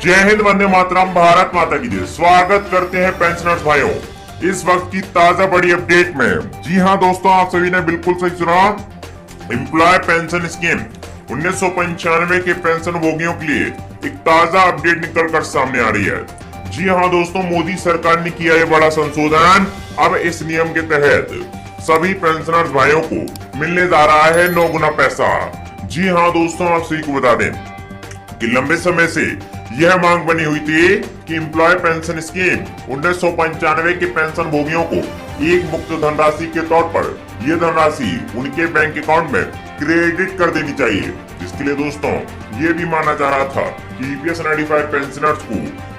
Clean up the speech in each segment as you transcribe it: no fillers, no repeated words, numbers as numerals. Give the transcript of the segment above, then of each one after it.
जय हिंद, वंदे मातरम, भारत माता की जय। स्वागत करते हैं पेंशनर्स भाइयों इस वक्त की ताजा बड़ी अपडेट में। जी हां दोस्तों, आप सभी ने बिल्कुल सही सुना। एम्प्लॉय पेंशन स्कीम 1995 के पेंशन भोगियों के लिए एक ताजा अपडेट निकल कर सामने आ रही है। जी हां दोस्तों, मोदी सरकार ने किया ये बड़ा संशोधन। अब इस नियम के तहत सभी पेंशनर्स भाइयों को मिलने जा रहा है 9 गुना पैसा। जी हां दोस्तों, आप सभी को बता दें कि लंबे समय से यह मांग बनी हुई थी कि एम्प्लॉय पेंशन स्कीम 1995 के पेंशन भोगियों को एक मुक्त धनराशि के तौर पर यह धनराशि उनके बैंक अकाउंट में क्रेडिट कर देनी चाहिए। जिसके लिए दोस्तों ये भी माना जा रहा था कि ईपीएस 95 पेंशनर्स को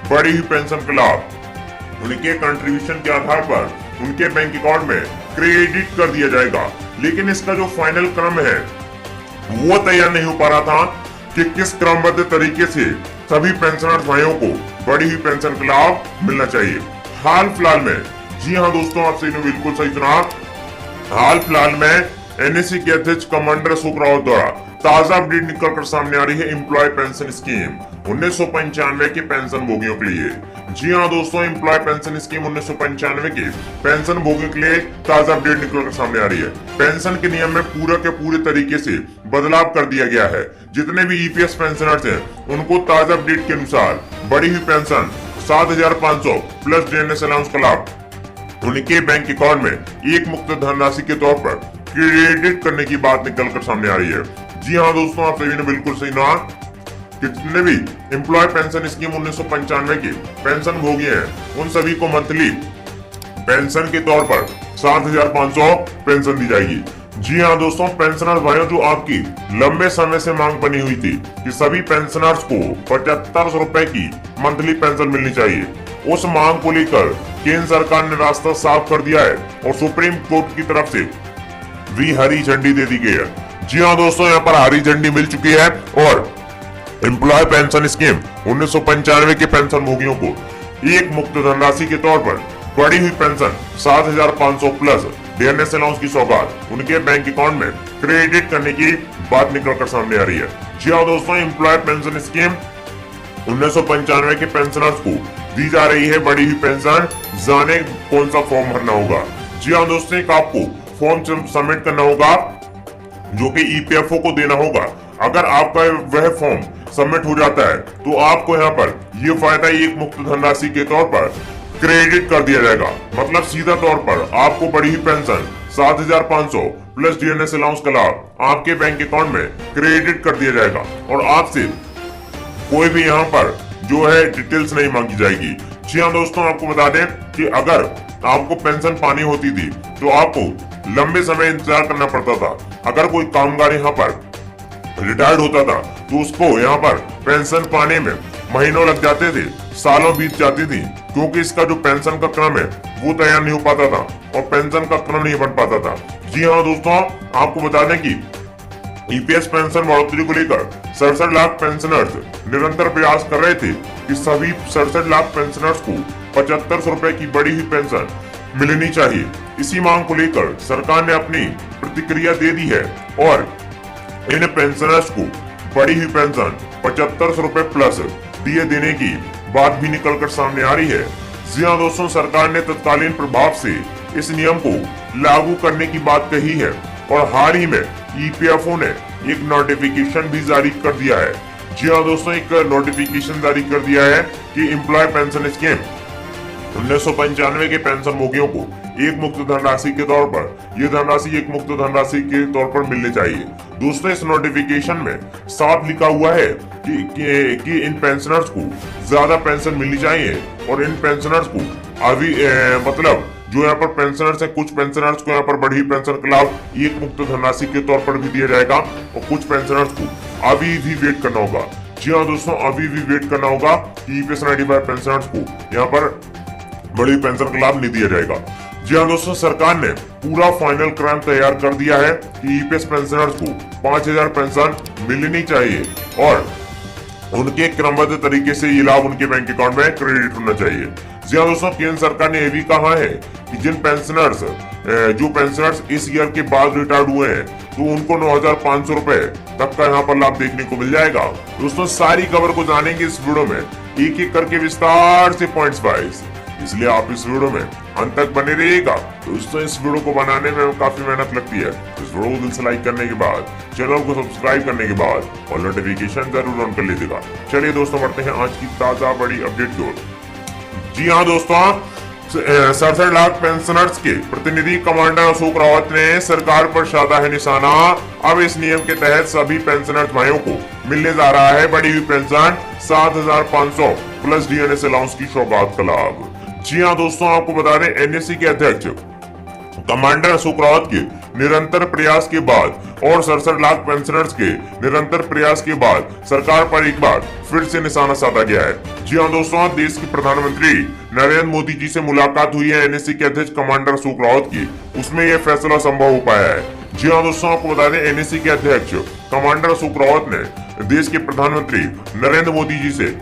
बड़ी हुई पेंशन का लाभ उनके कंट्रीब्यूशन के आधार पर उनके बैंक अकाउंट में क्रेडिट कर दिया जाएगा। लेकिन इसका जो फाइनल क्रम है वो तैयार नहीं हो पा रहा था कि किस क्रमबद्ध तरीके से सभी पेंशनर्स भाइयों को बड़ी हुई पेंशन का लाभ मिलना चाहिए। हाल फिलहाल में, जी हां दोस्तों, आप सभी ने बिल्कुल सही सुना, हाल फिलहाल में एनएससी के अध्यक्ष कमांडर अशोक रावत द्वारा ताजा अपडेट निकल कर सामने आ रही है एम्प्लॉय पेंशन स्कीम 1995 के पेंशन भोगियों के लिए। जी हाँ दोस्तों, एम्प्लॉय पेंशन स्कीम 1995 के पेंशन भोगियों के लिए ताजा अपडेट निकल कर सामने आ रही है। पेंशन के नियम में पूरे के पूरे तरीके से बदलाव कर दिया गया है। जितने भी ईपीएस पेंशनर्स हैं उनको ताजा अपडेट के अनुसार बड़ी हुई पेंशन 7,500 प्लस डीएनएस अलाउंस का लाभ उनके बैंक अकाउंट में एक मुक्त धनराशि के तौर पर क्रेडिट करने की बात निकल कर सामने आ रही है। जी हाँ दोस्तों, आप सभी ने बिल्कुल सही कहा कि जितने भी एम्प्लॉय पेंशन स्कीम 1995 के पेंशन भोगी हैं उन सभी को मंथली पेंशन के तौर पर 7,500 पेंशन दी जाएगी। जी हाँ दोस्तों, पेंशनर्स भाइयों, जो आपकी लंबे समय से मांग बनी हुई थी कि सभी पेंशनर्स को 7500 रुपए की मंथली पेंशन मिलनी चाहिए, उस मांग को लेकर केंद्र सरकार ने रास्ता साफ कर दिया है और सुप्रीम कोर्ट की तरफ से भी हरी झंडी दे दी गई है। जी हाँ दोस्तों, यहाँ पर हरी झंडी मिल चुकी है और एम्प्लॉय पेंशन स्कीम 1995 के पेंशन भोगियों को एक मुक्त धनराशि के तौर पर बड़ी हुई पेंशन 7,500 प्लस डीएनएस अलाउंस की सौगात उनके बैंक अकाउंट में क्रेडिट करने की बात निकलकर सामने आ रही है। जी हाँ दोस्तों, एम्प्लॉय पेंशन स्कीम 1995 के पेंशनर्स को दी जा रही है बड़ी हुई पेंशन। जाने कौन सा फॉर्म भरना होगा। जी हाँ दोस्तों, एक आपको फॉर्म सबमिट करना होगा जो कि ईपीएफओ को देना होगा। अगर आपका वह फॉर्म सबमिट हो जाता है तो आपको यहाँ पर ये फायदा एक मुक्त धनराशि के तौर पर क्रेडिट कर दिया जाएगा। मतलब सीधा तौर पर आपको बड़ी ही पेंशन 7,500 प्लस डीएनएस अलाउंस का लाभ आपके बैंक अकाउंट में क्रेडिट कर दिया जाएगा और आपसे कोई भी यहाँ पर जो है डिटेल्स नहीं मांगी जाएगी। जी हाँ दोस्तों, आपको बता दें कि अगर आपको पेंशन पानी होती थी तो आपको लंबे समय इंतजार करना पड़ता था। अगर कोई कामगार यहाँ पर रिटायर्ड होता था तो उसको यहाँ पर पेंशन पाने में महीनों लग जाते थे, सालों बीत जाती थी, क्योंकि इसका जो पेंशन का क्रम है वो तैयार नहीं हो पाता था और पेंशन का क्रम नहीं बन पाता था। जी हाँ दोस्तों, आपको बता दें कि ईपीएस पेंशन बढ़ोतरी को लेकर 67 लाख पेंशनर्स निरंतर प्रयास कर रहे थे कि सभी 67 लाख पेंशनर्स को 7500 रुपए की बड़ी हुई पेंशन मिलनी चाहिए। इसी मांग को लेकर सरकार ने अपनी प्रतिक्रिया दे दी है और इन पेंशनर्स को बड़ी हुई पेंशन 7500 रुपए प्लस डीए देने की बात भी निकलकर सामने आ रही है। जी हाँ दोस्तों, सरकार ने तत्कालीन प्रभाव से इस नियम को लागू करने की बात कही है और हाल ही में ईपीएफओ ने एक नोटिफिकेशन भी जारी कर दिया है। जी हाँ दोस्तों, एक नोटिफिकेशन जारी कर दिया है कि एम्प्लॉय पेंशन स्कीम 1995 के पेंशन भोगियों को एक मुक्त धनराशि के तौर पर यह धनराशि एक मुक्त धनराशि के तौर पर मिलनी चाहिए। दोस्तों, इस नोटिफिकेशन में साफ लिखा हुआ है कि इन पेंशनर्स को ज्यादा पेंशन मिलनी चाहिए और इन पेंशनर्स को अभी मतलब जो यहाँ पर पेंशनर्स है, कुछ पेंशनर्स को यहाँ पर बढ़ी पेंशन का लाभ एक मुक्त धनराशि के तौर पर भी दिया जाएगा और कुछ पेंशनर्स को अभी भी वेट करना होगा। जी हाँ दोस्तों, अभी भी वेट करना होगा कि ईपीएस 95 पेंशनर्स को यहाँ पर बड़ी पेंशन का लाभ नहीं दिया जाएगा। जी हाँ दोस्तों, सरकार ने पूरा फाइनल क्रम तैयार कर दिया है कि ईपीएस पेंशनर्स को 5,000 पेंशन मिलनी चाहिए और उनके क्रमबद्ध तरीके से ये लाभ उनके बैंक अकाउंट में क्रेडिट होना चाहिए। जी हाँ दोस्तों, केंद्र सरकार ने यह भी कहा है कि जिन पेंशनर्स जो पेंशनर्स इस ईयर के बाद रिटायर्ड हुए हैं तो उनको 9,500 रुपए तक का यहाँ पर लाभ देखने को मिल जाएगा। दोस्तों, सारी खबर को जानेंगे इस वीडियो में। एक एक करके विस्तार से पॉइंट्स वाइज, इसलिए आप इस वीडियो में अंत तक बने रहिएगा। दोस्तों इस वीडियो को बनाने में काफी मेहनत लगती है, इस वीडियो को दिल से लाइक करने के बाद, चैनल को सब्सक्राइब करने के बाद और नोटिफिकेशन जरूर ऑन कर लीजिएगा। चलिए दोस्तों बढ़ते हैं आज की ताजा बड़ी अपडेट की ओर। जी हाँ दोस्तों, 67 लाख पेंशनर्स के प्रतिनिधि कमांडर अशोक रावत ने सरकार पर साधा है निशाना। अब इस नियम के तहत सभी पेंशनर्स भाइयों को मिलने जा रहा है बढ़ी हुई पेंशन 7,500 प्लस डीएनएस अलाउंस की सौगात का लाभ। जी हाँ दोस्तों, आपको बता दें एनएससी के अध्यक्ष कमांडर अशोक रावत के निरंतर प्रयास के बाद और 67 लाख पेंशनर्स के निरंतर प्रयास के बाद सरकार पर एक बार फिर से निशाना साधा गया है। जी हाँ दोस्तों, देश के प्रधानमंत्री नरेंद्र मोदी जी से मुलाकात हुई है एनएससी के अध्यक्ष कमांडर अशोक रावत की, उसमें यह फैसला संभव हो पाया है। जी हाँ दोस्तों, आपको बता दें एनएससी के अध्यक्ष कमांडर अशोक रावत ने देश के प्रधानमंत्री नरेंद्र मोदी जी से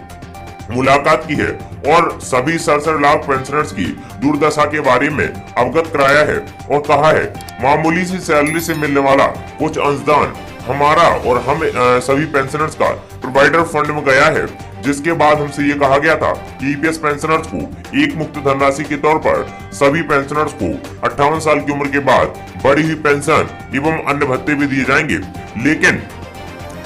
मुलाकात की है और सभी 67 लाख पेंशनर्स की दुर्दशा के बारे में अवगत कराया है और कहा है मामूली सी सैलरी से मिलने वाला कुछ अंशदान हमारा और हम सभी पेंशनर्स का प्रोवाइडर फंड में गया है, जिसके बाद हमसे ये कहा गया था कि ईपीएस पेंशनर्स को एक मुक्त धनराशि के तौर पर सभी पेंशनर्स को 58 साल की उम्र के बाद बढ़ी हुई पेंशन एवं अन्य भत्ते भी दिए जाएंगे। लेकिन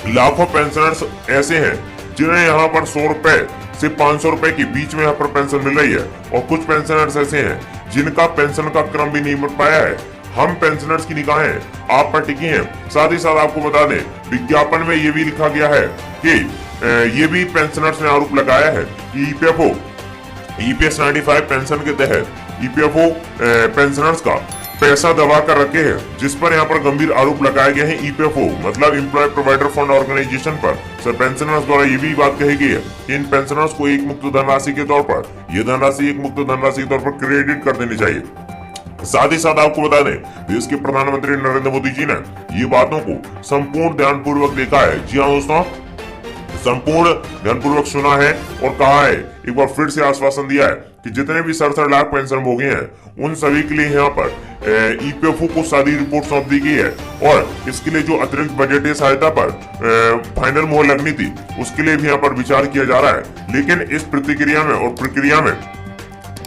लाखों पेंशनर्स ऐसे हैं जिन्हें यहाँ पर 100 रुपए से 500 रुपए के बीच में यहाँ पर पेंशन मिल रही है और कुछ पेंशनर्स ऐसे हैं जिनका पेंशन का क्रम भी नहीं मिल पाया है। हम पेंशनर्स की निगाहें आप पर टिकी हैं। साथ ही साथ आपको बता दें विज्ञापन में ये भी लिखा गया है कि ये भी पेंशनर्स ने आरोप लगाया है कि ईपीएस 95 पेंशन के तहत ईपीएफओ पेंशनर्स का पैसा दबा कर रखे हैं, जिस पर यहाँ पर गंभीर आरोप लगाए गए हैं। ईपीएफओ मतलब एम्प्लॉय प्रोवाइडर फंड ऑर्गेनाइजेशन पर सर पेंशनर्स द्वारा ये भी बात कही गई है कि इन पेंशनर्स को एक मुक्त धनराशि के तौर पर यह धनराशि एक मुक्त धनराशि के तौर पर क्रेडिट कर देनी चाहिए। साथ ही साथ आपको बता दें देश के प्रधानमंत्री नरेंद्र मोदी जी ने ये बातों को संपूर्ण ध्यानपूर्वक देखा है। जी हाँ दोस्तों, संपूर्ण ध्यानपूर्वक सुना है और कहा है, एक बार फिर से आश्वासन दिया है कि जितने भी 67 लाख पेंशन भोगी हैं उन सभी के लिए यहाँ पर ईपीएफओ को सारी रिपोर्ट सौंप दी गई है और इसके लिए जो अतिरिक्त बजटीय सहायता पर फाइनल मोहर लगनी थी उसके लिए भी यहाँ पर विचार किया जा रहा है। लेकिन इस प्रतिक्रिया में और प्रक्रिया में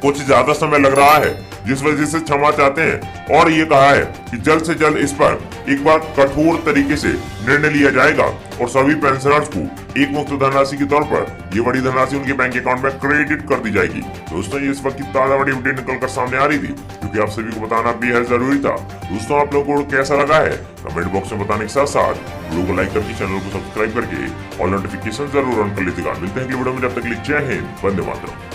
कुछ ज्यादा समय लग रहा है, जिस वजह से क्षमा चाहते हैं और ये कहा है कि जल्द से जल्द इस पर एक बार कठोर तरीके से निर्णय लिया जाएगा और सभी पेंशनर्स को एक मुक्त धनराशि के तौर पर ये बड़ी धनराशि उनके बैंक अकाउंट में क्रेडिट कर दी जाएगी। दोस्तों ये इस वक्त की ताजा बड़ी अपडेट निकल कर सामने आ रही थी, क्योंकि आप सभी को बताना बेहद जरूरी था। दोस्तों आप लोगों को कैसा लगा है कमेंट बॉक्स में बताने के साथ साथ वीडियो को लाइक करके चैनल को सब्सक्राइब करके और नोटिफिकेशन जरूर ऑन कर लीजिएगा। मिलते हैं अगली वीडियो में, जब तक के लिए जय हिंद, वंदे मातरम।